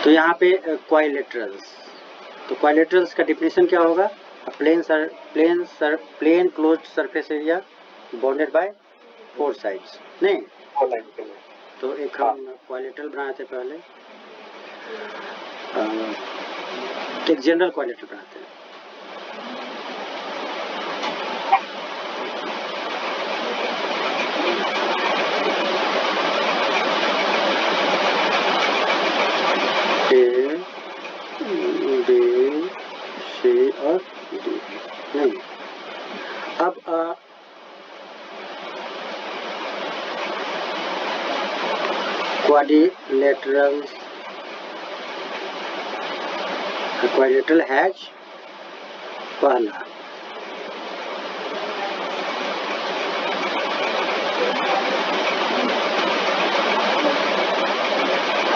तो यहाँ पे क्वाइलेटरल्स, तो क्वाइलेटरल्स का डिफिनेशन क्या होगा? Plane closed surface area bounded by 4 sides. नहीं, तो एक हम क्वाइलेटरल बनाए थे पहले, एक जनरल क्वाइलेटरल बनाते हैं। और डी नहीं, अब क्वाड्रिलेटरल हैज पहला,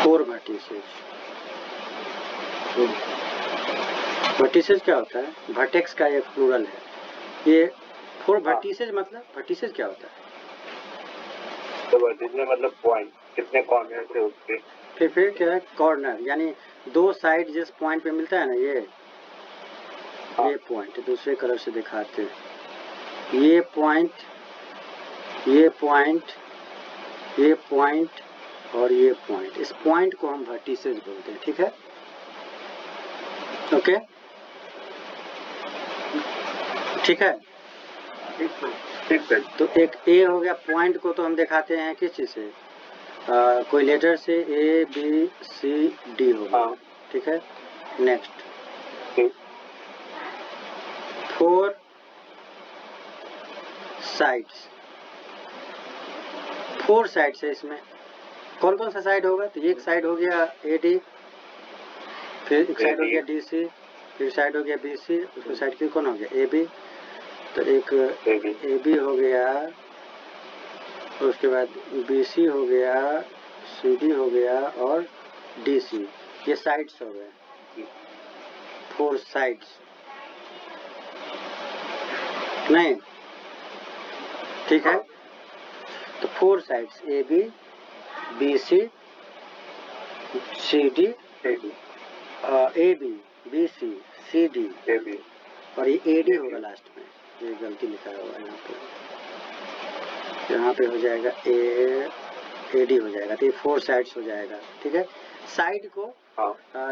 फोर वर्टिसेस। वर्टिसेस क्या होता है? वर्टेक्स का एक प्लूरल है ये। 4 वर्टिसेस मतलब वर्टिसेस क्या होता है? तो वर्टिसेस मतलब पॉइंट, कितने कॉर्नर थे उसके। फिर क्या है? कॉर्नर, यानी 2 साइड जिस पॉइंट पे मिलता है ना, ये पॉइंट दूसरे कलर से दिखाते हैं। ये पॉइंट, ये पॉइंट, ये पॉइंट और ये पॉइंट, इस पॉइंट को हम वर्टिसेस बोलते हैं। ठीक है, ओके, ठीक है, ठीक है। तो एक ए हो गया, पॉइंट को तो हम दिखाते हैं किस चीज से? कोई लेटर से, ए बी सी डी होगा। ठीक है, नेक्स्ट 4 साइड्स, 4 साइड्स है। इसमें कौन कौन सा साइड होगा? तो एक साइड हो गया ए डी, फिर एक साइड हो गया डी सी, फिर साइड हो गया बी सी, उसको साइड की कौन हो गया? A B. तो एक ए बी हो गया, और उसके बाद बी सी हो गया, सी डी हो गया और डी सी, ये साइड्स हो गए, 4 साइड्स। नहीं, ठीक है, तो 4 sides A B, B C, C D, A B, B C, C D, और ये ए डी होगा लास्ट में। ये गलती लिखा हुआ है यहाँ पे हो जाएगा ए डी हो जाएगा। तो ये 4 साइड्स हो जाएगा। ठीक है, साइड को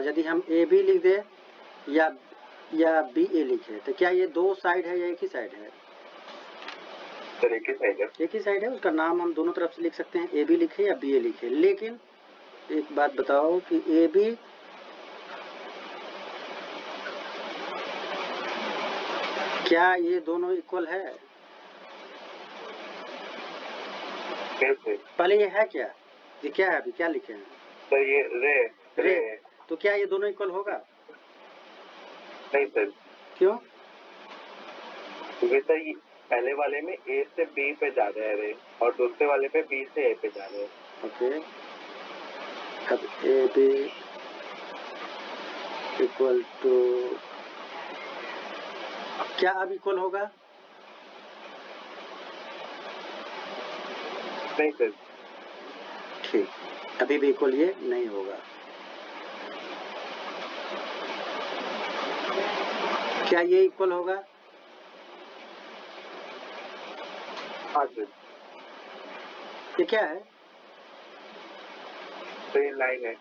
यदि हम ए बी लिख दे या बी ए लिखे, तो क्या ये 2 साइड है या एक ही साइड है? एक ही साइड है। एक ही साइड है, उसका नाम हम दोनों तरफ से लिख सकते हैं, ए बी लिखे या बी ए लिखे। लेकिन एक बात बताओ कि ए बी क्या ये दोनों इक्वल है? पहले ये है क्या? ये क्या है? अभी क्या लिखे हैं? सर ये रे। तो क्या ये दोनों इक्वल होगा? नहीं सर। क्यों? क्योंकि सर ये पहले वाले में ए से बी पे जा रहे हैं रे, और दूसरे वाले पे बी से ए पे जा रहे हैं। ओके, अब ए बी इक्वल टू, क्या अब इक्वल होगा? नहीं सर। ठीक, अभी भी इक्वल ये नहीं होगा। क्या ये इक्वल होगा? हाँ सर। ये क्या है? तो ये लाइन है।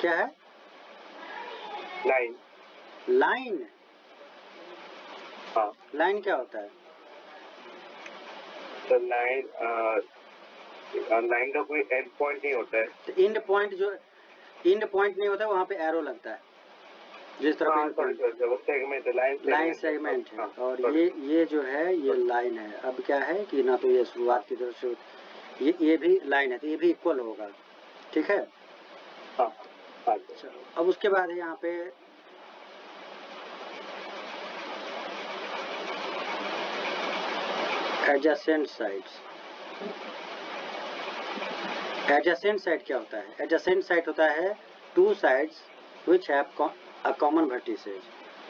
क्या है? लाइन। लाइन? हाँ। लाइन क्या होता है? तो लाइन का कोई एंड पॉइंट नहीं होता है। तो एंड पॉइंट नहीं होता है, वहाँ पे एरो लगता है जिस तरफ एंड पॉइंट, वो सेगमेंट है, लाइन सेगमेंट है। और ये जो है ये लाइन है। अब क्या है कि ना तो ये शुरुआत की तरफ से ये भी लाइन है, तो ये भी इक्वल होगा। ठीक है, चलो अब उसके बाद है यहाँ पे एडजेसेंट साइड्स। एडजेसेंट साइड क्या होता है? एडजेसेंट साइड होता है 2 sides which have a common vertices.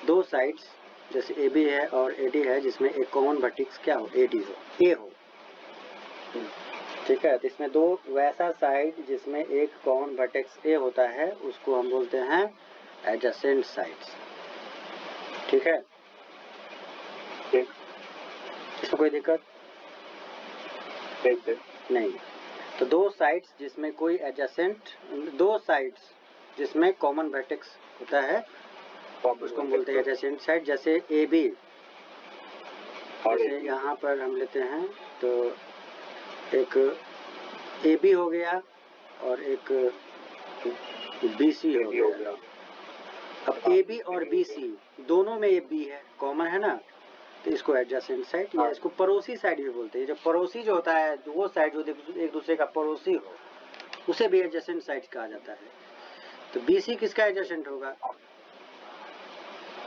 2 sides जैसे ए बी है और ए डी है, जिसमें एक कॉमन वर्टिक्स क्या हो? ए डी हो, ए हो। ठीक है, तो इसमें दो वैसा साइड जिसमें एक कॉमन वर्टेक्स ए होता है उसको हम बोलते हैं एडजेसेंट साइड्स। ठीक है, ठीक इसमें कोई दिक्कत ठीक है। नहीं। तो दो साइड्स जिसमें कोई एडजेसेंट, दो साइड्स जिसमें कॉमन वर्टेक्स होता है उसको हम बोलते हैं एडजेसेंट साइड। जैसे ए बी, जैसे यहाँ पर हम लेते हैं तो एक ए बी हो गया और एक बी सी हो गया। अब ए बी और बी सी दोनों में ये बी है, कॉमन है ना, तो इसको एडजेसेंट साइड या इसको पड़ोसी साइड भी बोलते हैं। जो पड़ोसी जो होता है, वो साइड जो एक दूसरे का पड़ोसी हो, उसे भी एडजेसेंट साइड कहा जाता है। तो बी सी किसका एडजेसेंट होगा?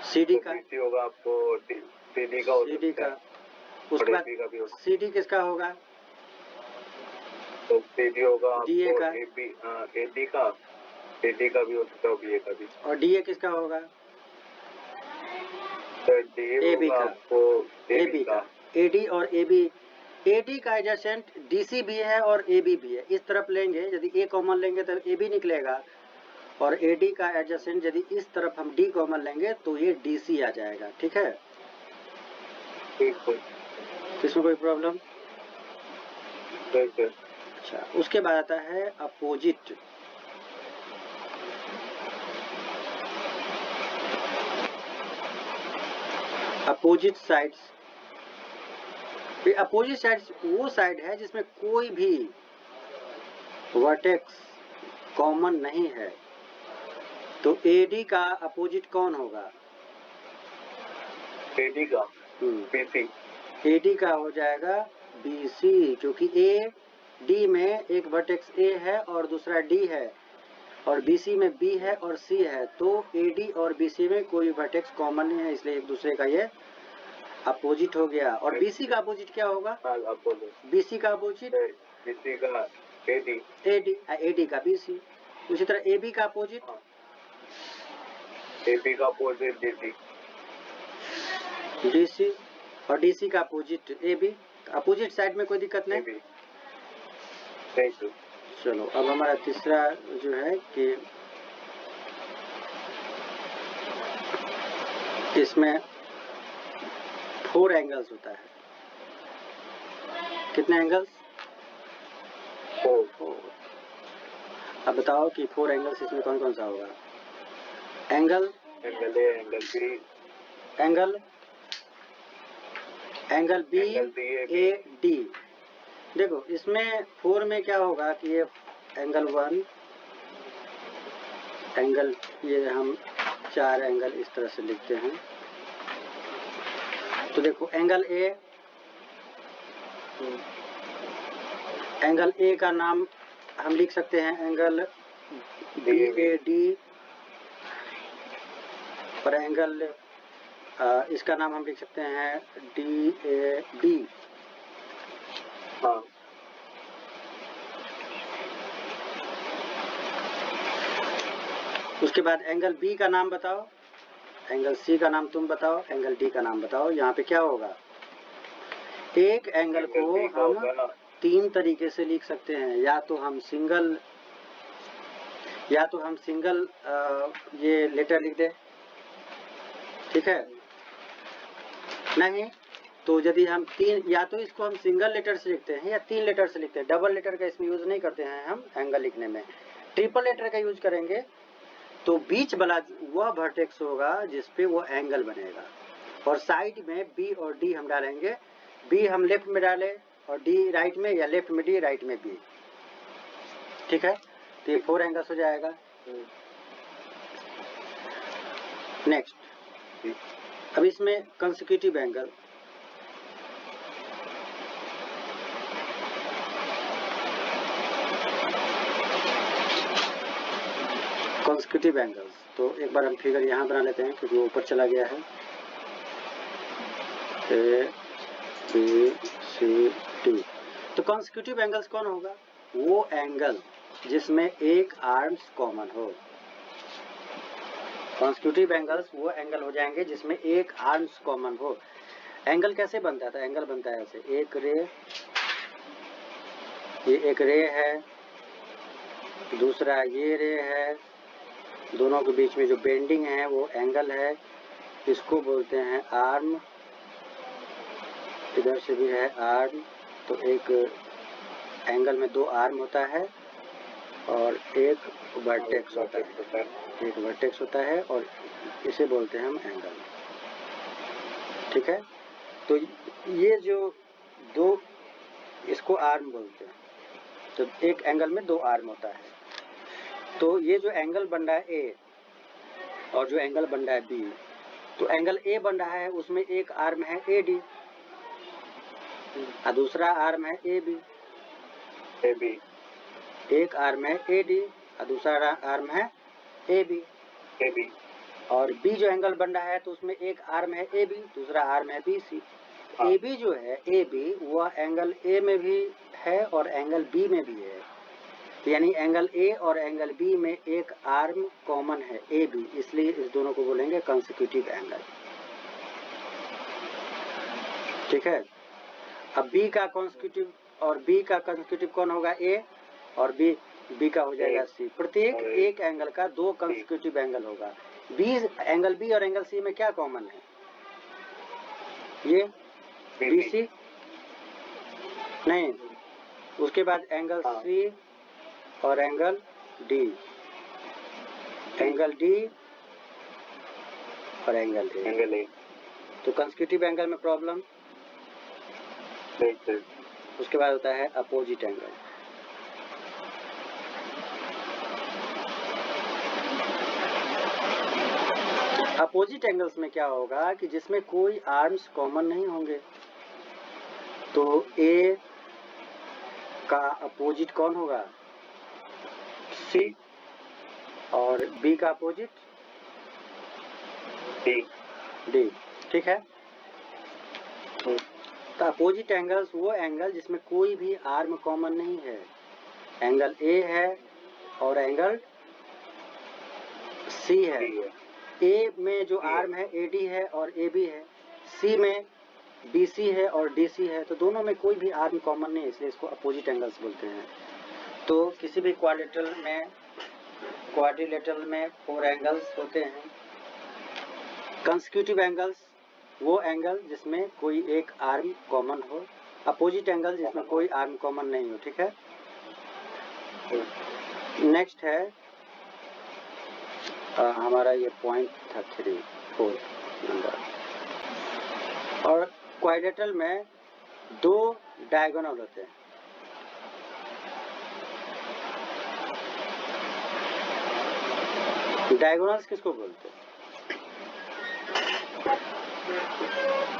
सी डी का होगा आपको, सी डी का, उसके बाद सी डी किसका होगा? तो सी डी होगा डी ए का, ए डी का, ए डी का भी हो सकता है, बी ए का भी। और डी ए किसका होगा? तो डी ए बी का, ए बी का, ए डी और ए बी। ए डी का एडजेसेंट डी सी भी है और ए बी भी है। इस तरफ लेंगे, यदि ए कॉमन लेंगे तो ए बी निकलेगा, और ए डी का एडजेसेंट यदि इस तरफ हम डी कॉमन लेंगे तो ये डी सी आ जाएगा। ठीक है, ठीक है, तो इसमें कोई प्रॉब्लम? ठीक है। अच्छा, उसके बाद आता है opposite. Opposite sides. Opposite sides वो साइड है जिसमें कोई भी वर्टेक्स कॉमन नहीं है। तो एडी का अपोजिट कौन होगा? एडी का बीसी। एडी का हो जाएगा बीसी, क्योंकि ए डी में एक वर्टेक्स ए है और दूसरा डी है, और बीसी में बी है और सी है। तो एडी और बीसी में कोई वर्टेक्स कॉमन नहीं है, इसलिए एक दूसरे का ये अपोजिट हो गया। और बीसी का अपोजिट क्या होगा? बीसी का अपोजिट बीसी का एडी, एडी, एडी का बीसी। उसी तरह एबी का अपोजिट, एबी का अपोजिट डीसी, डीसी, और डीसी का अपोजिट एबी। अपोजिट साइड में कोई दिक्कत नहीं। चलो, अब हमारा तीसरा जो है कि इसमें 4 एंगल्स होता है। कितने एंगल्स? 4। अब बताओ कि 4 एंगल्स इसमें कौन कौन सा होगा? Angle A, angle B, angle B A D. देखो, इसमें 4 में क्या होगा कि ये एंगल 1, एंगल, ये हम 4 एंगल इस तरह से लिखते हैं। तो देखो, एंगल ए का नाम हम लिख सकते हैं एंगल बी ए डी, और एंगल इसका नाम हम लिख सकते हैं डी ए बी। हाँ। उसके बाद एंगल बी का नाम बताओ, एंगल सी का नाम तुम बताओ, एंगल डी का नाम बताओ। यहाँ पे क्या होगा? एक एंगल को हम 3 तरीके से लिख सकते हैं। या तो हम सिंगल ये लेटर लिख दे, ठीक है, नहीं तो यदि हम 3, या तो इसको हम सिंगल लेटर से लिखते हैं या 3 लेटर से लिखते हैं। डबल लेटर का इसमें यूज नहीं करते हैं हम एंगल लिखने में। ट्रिपल लेटर का यूज करेंगे तो बीच वाला वह वर्टेक्स होगा जिसपे वो एंगल बनेगा, और साइड में बी और डी हम डालेंगे। बी हम लेफ्ट में डालें और डी राइट में, या लेफ्ट में डी राइट में बी। ठीक है, तो ये 4 एंगल्स हो जाएगा। नेक्स्ट, अब इसमें कंसेक्यूटिव एंगल। कंसेक्यूटिव एंगल्स, तो एक बार हम फिगर यहाँ बना लेते हैं क्योंकि वो ऊपर चला गया है। A B C D. तो कंसेक्यूटिव एंगल्स कौन होगा? वो एंगल जिसमें एक आर्म्स कॉमन हो। कंसेक्यूटिव एंगल्स वो एंगल हो जाएंगे जिसमें एक आर्म्स कॉमन हो। एंगल कैसे बनता है? एंगल बनता है ऐसे, एक रे ये एक रे है, दूसरा ये रे है, दोनों के बीच में जो बेंडिंग है वो एंगल है, इसको बोलते हैं आर्म। इधर से भी है आर्म, तो एक एंगल में दो आर्म होता है और एक वर्टेक्स होता है, एक वर्टेक्स होता है और इसे बोलते हैं हम एंगल। ठीक है, तो ये जो दो, इसको आर्म बोलते हैं। तो एक एंगल में दो आर्म होता है। तो ये जो एंगल बन रहा है ए और जो एंगल बन रहा है बी, तो एंगल ए बन रहा है उसमें एक आर्म है ए डी और दूसरा आर्म है ए बी। एक आर्म है ए डी और दूसरा आर्म है ए बी। और बी जो एंगल बन रहा है तो उसमें एक आर्म है ए बी, दूसरा आर्म है बी सी। ए बी जो है ए बी, वह एंगल ए में भी है और एंगल बी में भी है, यानी एंगल ए और एंगल बी में एक आर्म कॉमन है ए बी, इसलिए इस दोनों को बोलेंगे कंसेक्यूटिव एंगल। ठीक है, अब बी का कंसेक्यूटिव और बी का कंसेक्यूटिव कौन होगा? ए, और बी का हो जाएगा सी। प्रत्येक एक एंगल का दो कंसेक्यूटिव एंगल होगा। एंगल बी और एंगल सी में क्या कॉमन है? ये बी सी नहीं, उसके बाद एंगल सी और एंगल डी, एंगल डी और एंगल ए। तो कंसेक्यूटिव एंगल में प्रॉब्लम। उसके बाद होता है अपोजिट एंगल। अपोजिट एंगल्स में क्या होगा कि जिसमें कोई आर्म्स कॉमन नहीं होंगे। तो ए का अपोजिट कौन होगा? सी, और बी का अपोजिट डी। ठीक है, तो अपोजिट एंगल्स वो एंगल जिसमें कोई भी आर्म कॉमन नहीं है। एंगल ए है और एंगल सी है। ए में जो आर्म है ए डी है और ए बी है, सी में बी सी है और डी सी है, तो दोनों में कोई भी आर्म कॉमन नहीं है, इसलिए इसको अपोजिट एंगल्स बोलते हैं। तो किसी भी क्वाड्रिलेटरल में 4 एंगल्स होते हैं। कंसेक्यूटिव एंगल्स वो एंगल जिसमें कोई एक आर्म कॉमन हो, अपोजिट एंगल जिसमें कोई आर्म कॉमन नहीं हो। ठीक है, नेक्स्ट है हमारा ये पॉइंट था 4 नंबर। और क्वाड्रिलेटरल में दो डायगोनल होते हैं। डायगोनल्स किसको बोलते हैं?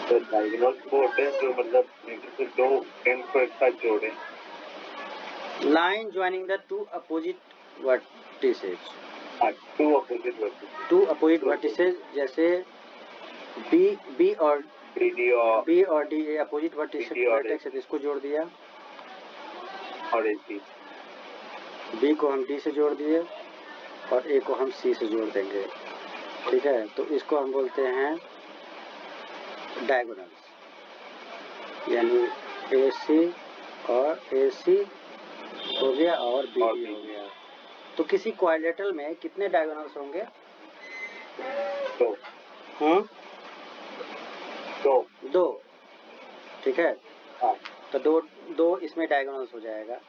तो डायगोनल्स वो होते हैं जो मतलब दो एंड को एक साथ जोड़े। Line joining the two opposite vertices. Two opposite vertices जैसे बी और डी ए अपोजिट वर्टेक्स है, इसको जोड़ दिया, और AC बी को हम डी से जोड़ दिए और ए को हम सी से जोड़ देंगे। ठीक है, तो इसको हम बोलते हैं डायगोनल्स, यानी AC और AC हो गया और बी हो गया। तो किसी क्वाड्रिलेटरल में कितने डायगोनल्स होंगे? दो। ठीक है, तो दो इसमें डायगोनल्स हो जाएगा।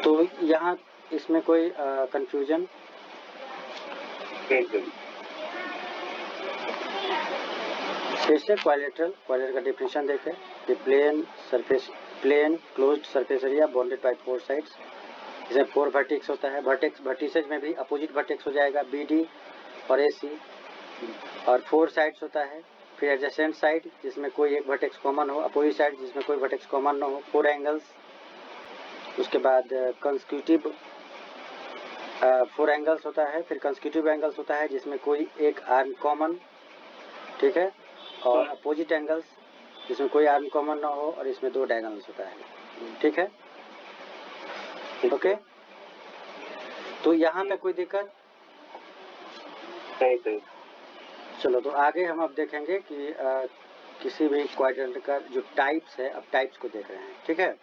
तो यहाँ इसमें कोई कंफ्यूजन? फिर से क्वाड्रिलेटरल का डेफिनेशन देखें कि plane closed surface area bounded by 4 sides, इसमें 4 वर्टेक्स होता है। वर्टिसेज में भी अपोजिट वर्टेक्स हो जाएगा BD और AC, और 4 साइड्स होता है। फिर एडजेसेंट साइड जिसमें कोई एक वर्टेक्स कॉमन हो, अपोजिट साइड जिसमें कोई वर्टेक्स कॉमन न हो, 4 एंगल्स। उसके बाद कंसेक्यूटिव 4 एंगल्स होता है। फिर कंसेक्यूटिव एंगल्स होता है जिसमें कोई एक आर्म कॉमन। ठीक है, और अपोजिट एंगल्स जिसमें कोई आर्म कॉमन ना हो और इसमें 2 डायगोनल्स होता है। ठीक है, ओके। तो यहाँ तक कोई दिक्कत नहीं? चलो, तो आगे हम अब देखेंगे कि किसी भी क्वाड्रेंट का जो टाइप्स है, अब टाइप्स को देख रहे हैं, ठीक है।